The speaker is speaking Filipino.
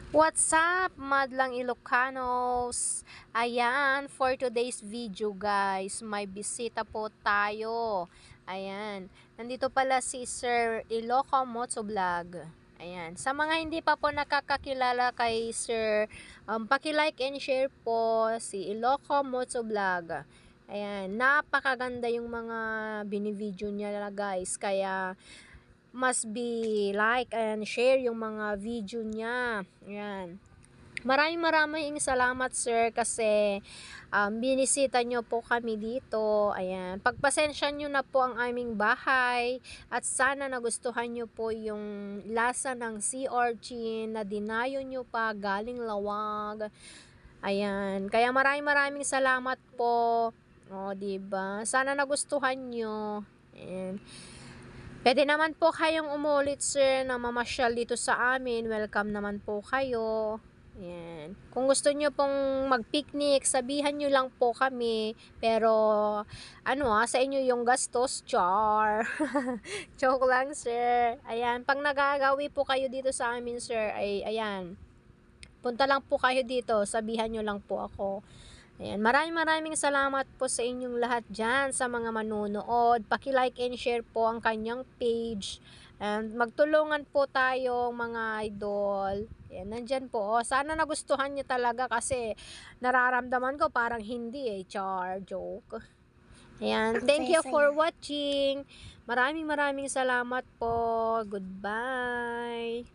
What's up, madlang Ilocanos? Ayan, for today's video guys, may bisita po tayo. Ayan, nandito pala si Sir Iloco Motovlog. Ayan, sa mga hindi pa po nakakakilala kay Sir, paki-like and share po si Iloco Motovlog. Ayan, napakaganda yung mga binivideo niya guys, kaya must be like and share yung mga video niya. Ayan. Maraming salamat sir kasi binisita nyo po kami dito. Ayan. Pagpasensya nyo na po ang aming bahay at sana nagustuhan nyo po yung lasa ng sea urchin na dinayo nyo pa galing Lawag. Ayan. Kaya maraming salamat po. O, diba? Sana nagustuhan nyo. Ayan. Pwede naman po kayong umulit sir na mamasyal dito sa amin. Welcome naman po kayo. Ayan. Kung gusto nyo pong mag-picnic, sabihan nyo lang po kami. Pero, sa inyo yung gastos, char. Joke lang, sir. Ayan. Pag nagagawi po kayo dito sa amin, sir, ay, ayan. Punta lang po kayo dito. Sabihan nyo lang po ako. Ayan, maraming salamat po sa inyong lahat dyan, sa mga manunood. Paki-like and share po ang kanyang page. And magtulungan po tayo mga idol. Ayan, nandyan po. Sana nagustuhan niyo talaga kasi nararamdaman ko parang hindi char, joke. Ayan, thank you for watching. Maraming salamat po. Goodbye.